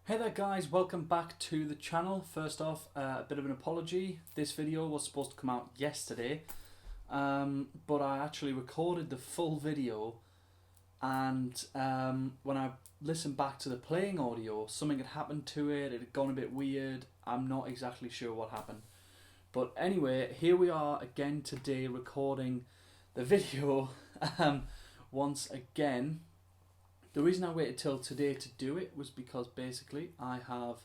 Hey there guys, welcome back to the channel. First off, a bit of an apology. This video was supposed to come out yesterday, but I actually recorded the full video, and when I listened back to the playing audio, something had happened to it. It had gone a bit weird. I'm not exactly sure what happened. But anyway, here we are again today recording the video once again. The reason I waited till today to do it was because basically I have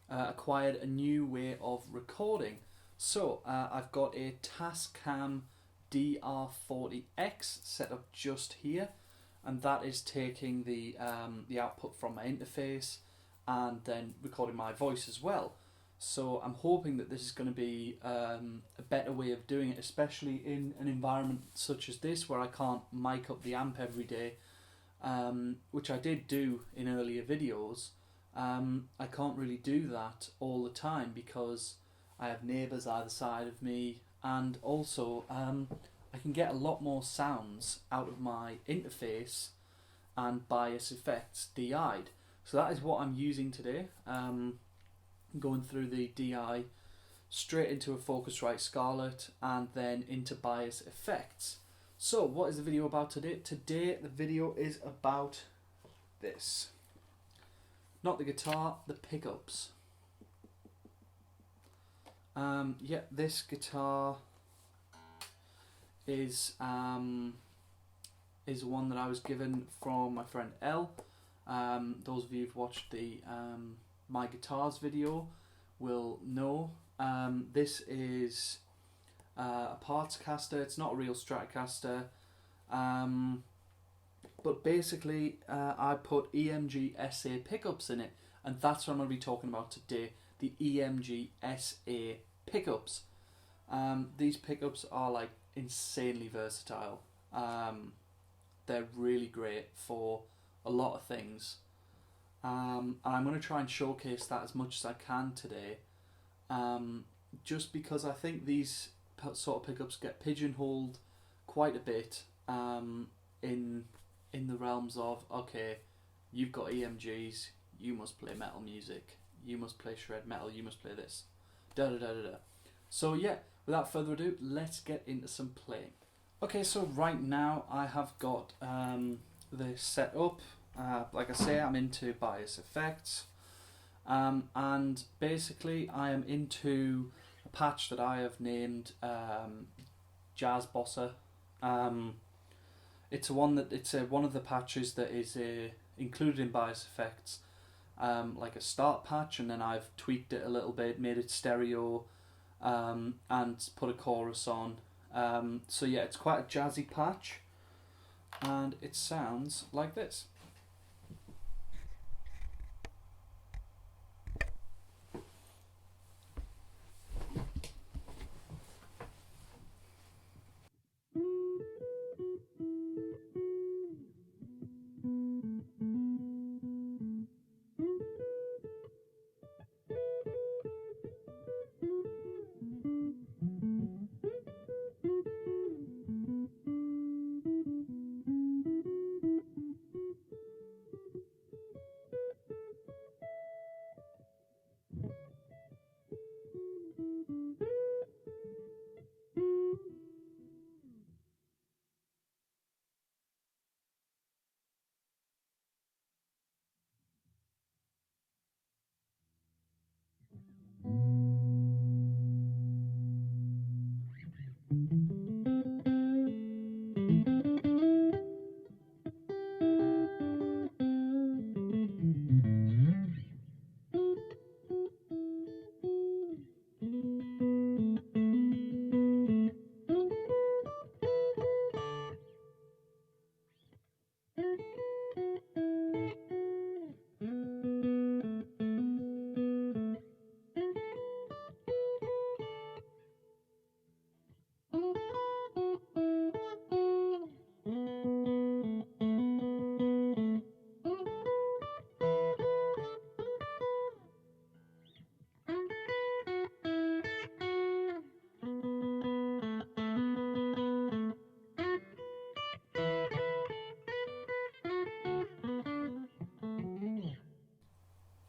acquired a new way of recording. So I've got a Tascam DR-40X set up just here, and that is taking the output from my interface and then recording my voice as well. So I'm hoping that this is going to be a better way of doing it, especially in an environment such as this where I can't mic up the amp every day. Which I did do in earlier videos. I can't really do that all the time because I have neighbours either side of me, and also I can get a lot more sounds out of my interface and bias effects DI'd. So that is what I'm using today. Going through the DI straight into a Focusrite Scarlett and then into bias effects. So, what is the video about today? Today, the video is about this. Not the guitar, the pickups. Yeah, this guitar is one that I was given from my friend L. Those of you who've watched the My Guitars video will know. This is a parts caster. It's not a real Stratocaster, but basically I put EMG SA pickups in it, and that's what I'm going to be talking about today, the EMG SA pickups. These pickups are like insanely versatile. They're really great for a lot of things, and I'm going to try and showcase that as much as I can today, just because I think these sort of pickups get pigeonholed quite a bit in the realms of, okay, you've got EMGs, you must play metal music, you must play shred metal, you must play this, da da da da da. So yeah, without further ado, let's get into some playing. Okay, so right now I have got this set up. Like I say, I'm into bias effects, and basically I am into a patch that I have named Jazz Bossa. It's one of the patches that is included in bias effects, like a start patch, and then I've tweaked it a little bit, made it stereo, and put a chorus on. So yeah, it's quite a jazzy patch, and it sounds like this.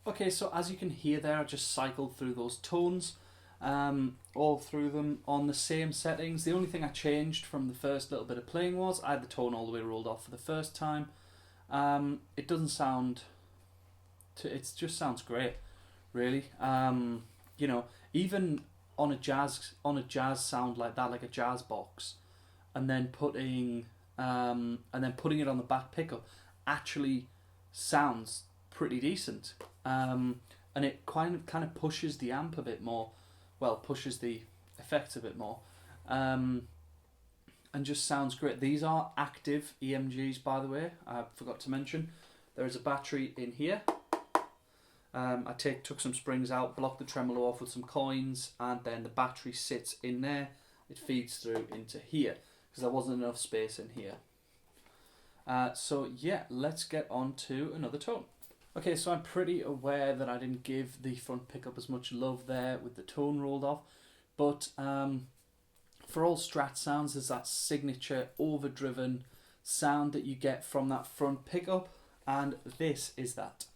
Okay, so as you can hear there, I just cycled through those tones, all through them on the same settings. The only thing I changed from the first little bit of playing was I had the tone all the way rolled off for the first time. It doesn't sound, it just sounds great, really. You know, even on a jazz sound like that, like a jazz box, and then putting it on the back pickup, actually sounds pretty decent. And it kind of pushes the amp a bit more, well, pushes the effects a bit more, and just sounds great. These are active EMGs, by the way. I forgot to mention there is a battery in here. I took some springs out, blocked the tremolo off with some coins, and then the battery sits in there. It feeds through into here because there wasn't enough space in here. So yeah, let's get on to another tone. Okay, so I'm pretty aware that I didn't give the front pickup as much love there with the tone rolled off, but for all Strat sounds, there's that signature overdriven sound that you get from that front pickup, and this is that.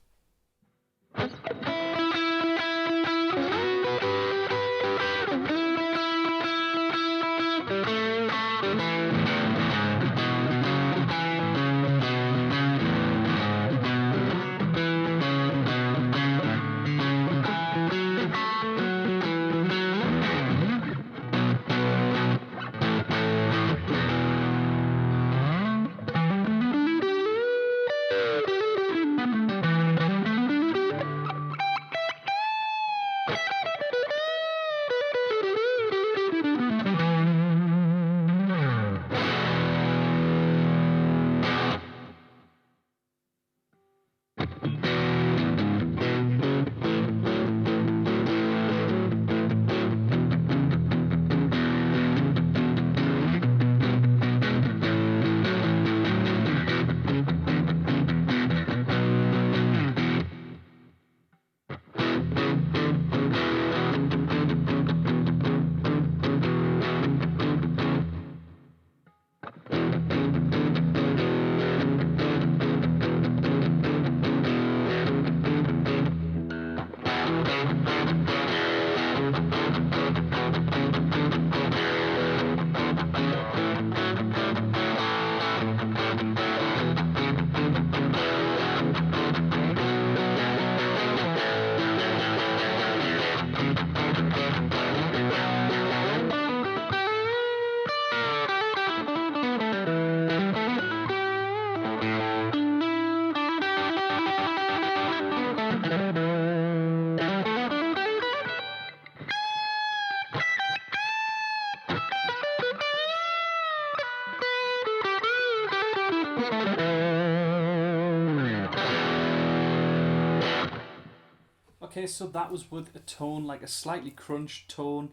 Okay, so that was with a tone, like a slightly crunched tone,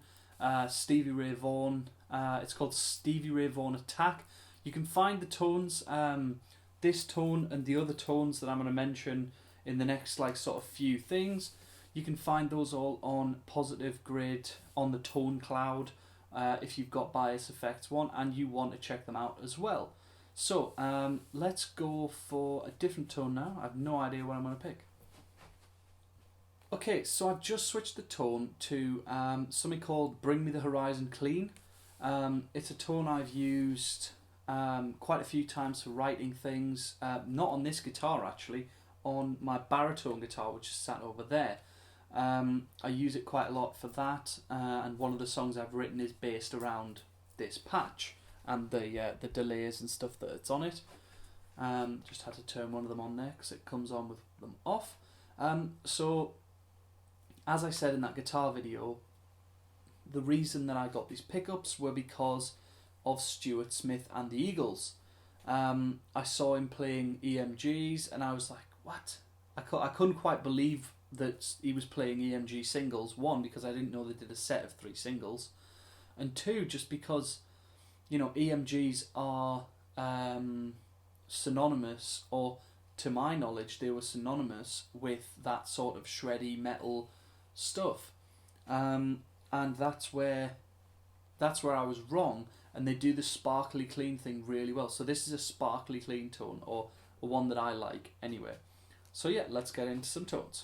Stevie Ray Vaughan. It's called Stevie Ray Vaughan Attack. You can find the tones, this tone and the other tones that I'm going to mention in the next sort of few things. You can find those all on Positive Grid on the Tone Cloud if you've got Bias Effects 1 and you want to check them out as well. So let's go for a different tone now. I have no idea what I'm going to pick. Okay, so I've just switched the tone to something called Bring Me the Horizon Clean. It's a tone I've used quite a few times for writing things, not on this guitar actually, on my baritone guitar which is sat over there. I use it quite a lot for that, and one of the songs I've written is based around this patch and the delays and stuff that it's on it. Just had to turn one of them on there because it comes on with them off. So as I said in that guitar video, the reason that I got these pickups were because of Stuart Smith and the Eagles. I saw him playing EMGs and I was like, what? I couldn't quite believe that he was playing EMG singles. One, because I didn't know they did a set of 3 singles. And two, just because, you know, EMGs are synonymous, or to my knowledge, they were synonymous with that sort of shreddy metal stuff. And that's where I was wrong, and they do the sparkly clean thing really well. So this is a sparkly clean tone, or one that I like anyway. So yeah, let's get into some tones.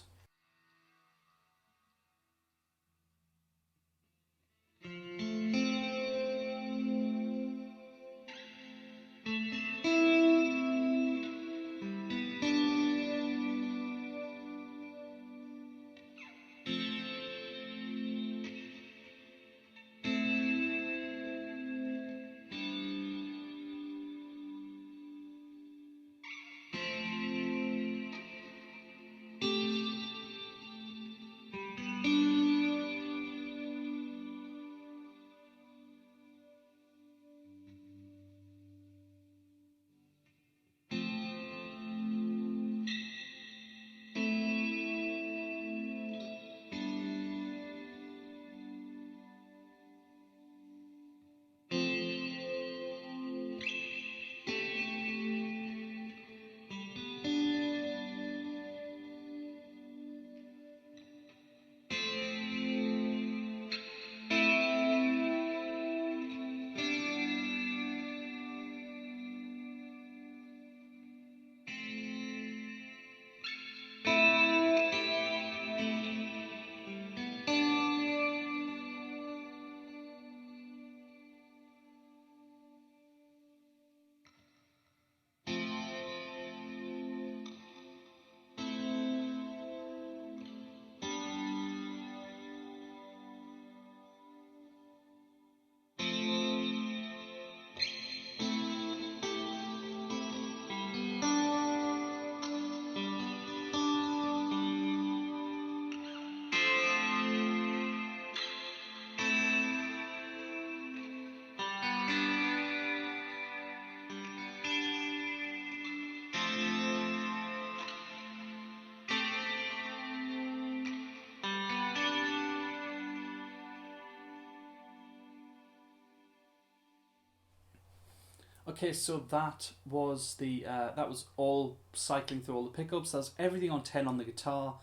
Okay, so that was all cycling through all the pickups. That's everything on 10 on the guitar.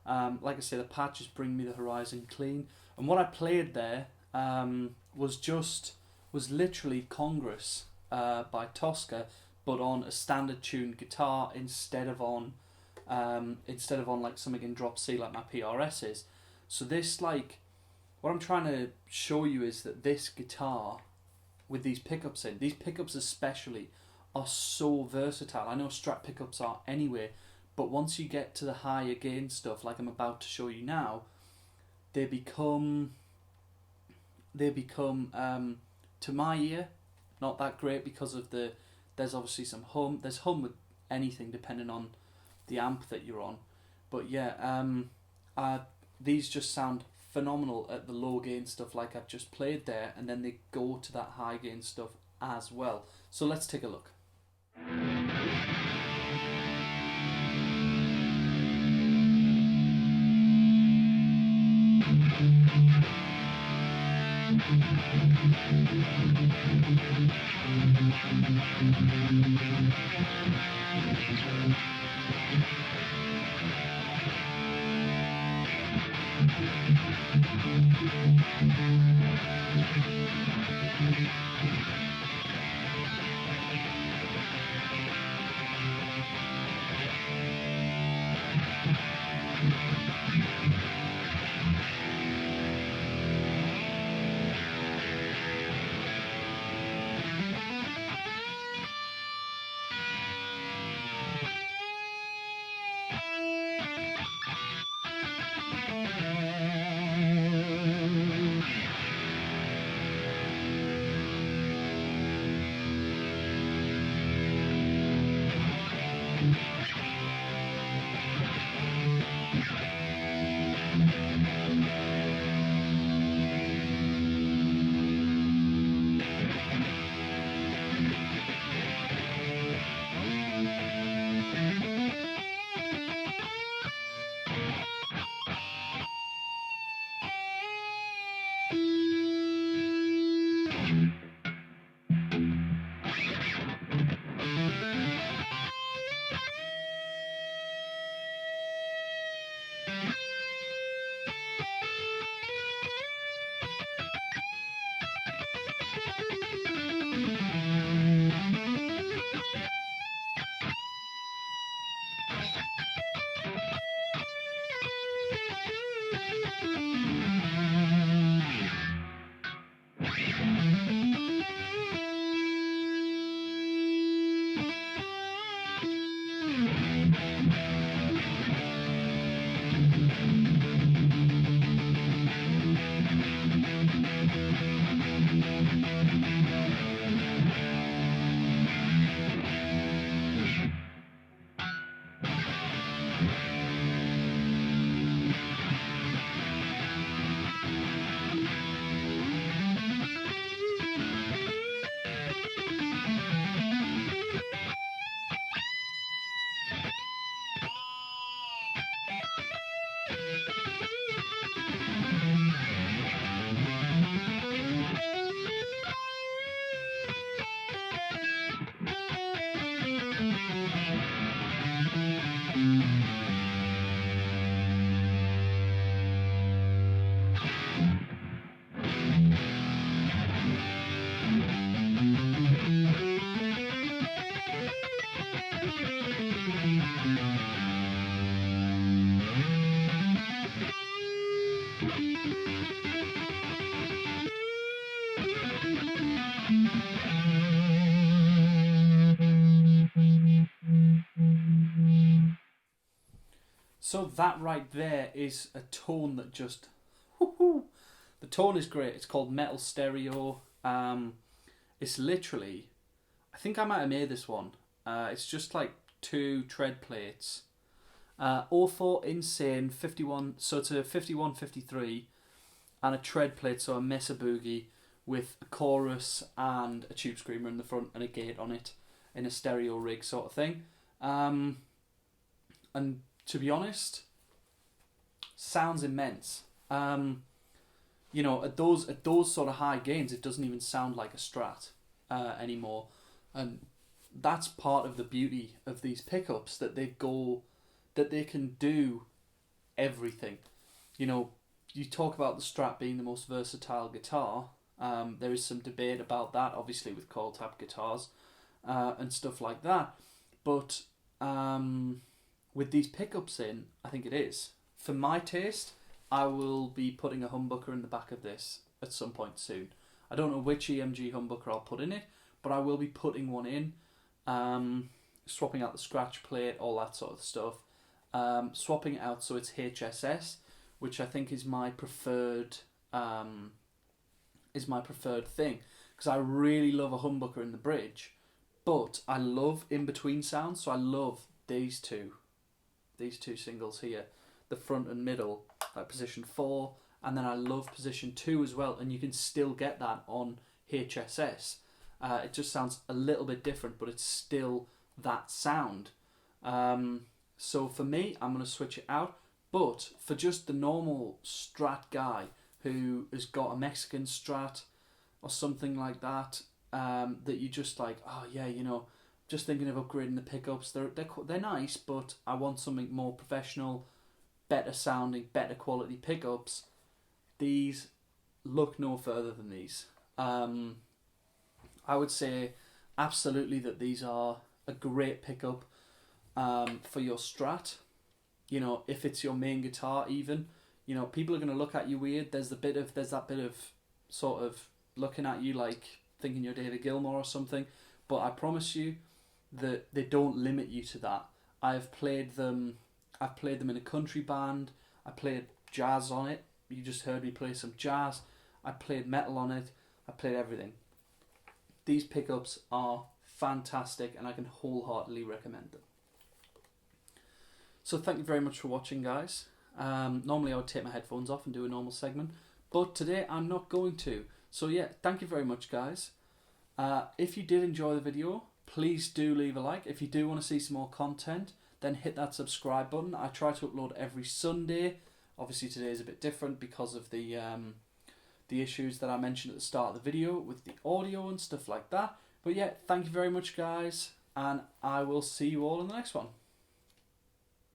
Like I say, the patches bring me the Horizon clean. And what I played there was literally Congress by Tosca, but on a standard tuned guitar instead of on like something in drop C like my PRS is. So this, like, what I'm trying to show you is that this guitar with these pickups especially are so versatile. I know Strat pickups are anyway, but once you get to the higher gain stuff like I'm about to show you now, they become to my ear not that great because of there's obviously some hum. There's hum with anything depending on the amp that you're on, but yeah, these just sound phenomenal at the low gain stuff like I've just played there, and then they go to that high gain stuff as well. So let's take a look. So that right there is a tone that just, whoo-hoo. The tone is great. It's called Metal Stereo. It's literally, I think I might have made this one. It's just like 2 tread plates. Ortho Insane 51, so it's a 5153 and a tread plate, so a Mesa Boogie with a chorus and a tube screamer in the front and a gate on it in a stereo rig sort of thing. And to be honest, sounds immense. You know, at those sort of high gains, it doesn't even sound like a Strat anymore, and that's part of the beauty of these pickups, that they can do everything. You know, you talk about the Strat being the most versatile guitar. There is some debate about that, obviously, with coil tap guitars and stuff like that, but with these pickups in, I think it is. For my taste, I will be putting a humbucker in the back of this at some point soon. I don't know which EMG humbucker I'll put in it, but I will be putting one in, swapping out the scratch plate, all that sort of stuff, swapping it out so it's HSS, which I think is my preferred thing, because I really love a humbucker in the bridge, but I love in-between sounds, so I love these two singles here, the front and middle, like position 4, and then I love position 2 as well, and you can still get that on HSS. It just sounds a little bit different, but it's still that sound. So for me, I'm going to switch it out, but for just the normal Strat guy who has got a Mexican Strat or something like that, that you just like, oh yeah, you know, just thinking of upgrading the pickups. They're nice, but I want something more professional, better sounding, better quality pickups. These look no further than these. I would say absolutely that these are a great pickup for your Strat. You know, if it's your main guitar, even, you know, people are going to look at you weird. There's that bit of sort of looking at you like thinking you're David Gilmour or something. But I promise you that they don't limit you to that. I've played them in a country band. I played jazz on it. You just heard me play some jazz. I played metal on it. I played everything. These pickups are fantastic, and I can wholeheartedly recommend them. So thank you very much for watching, guys. Normally I would take my headphones off and do a normal segment, but today I'm not going to. So yeah, thank you very much, guys. If you did enjoy the video, please do leave a like. If you do want to see some more content, then hit that subscribe button. I try to upload every Sunday. Obviously today is a bit different because of the issues that I mentioned at the start of the video with the audio and stuff like that. But yeah, thank you very much, guys, and I will see you all in the next one.